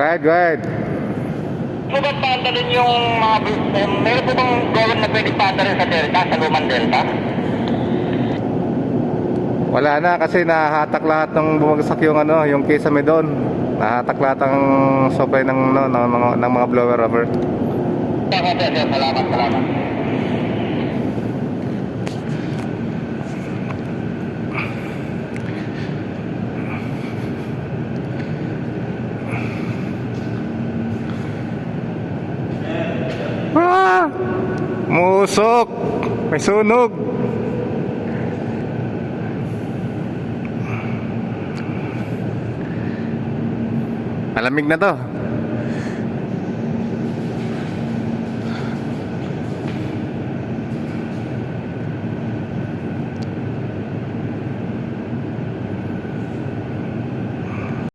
Go ahead. Po ba paandalin yung mga meron po bang gawin na pwede paandalin sa Delta, sa Lumang Delta? Wala na kasi nahatak lahat ng bumagsak yung ano, yung kisame doon. Nahatak lahat ang supply ng no, ng mga blower rubber. Okay, sir. Salamat, salamat. Ah! Musok! May sunog! Malamig na to.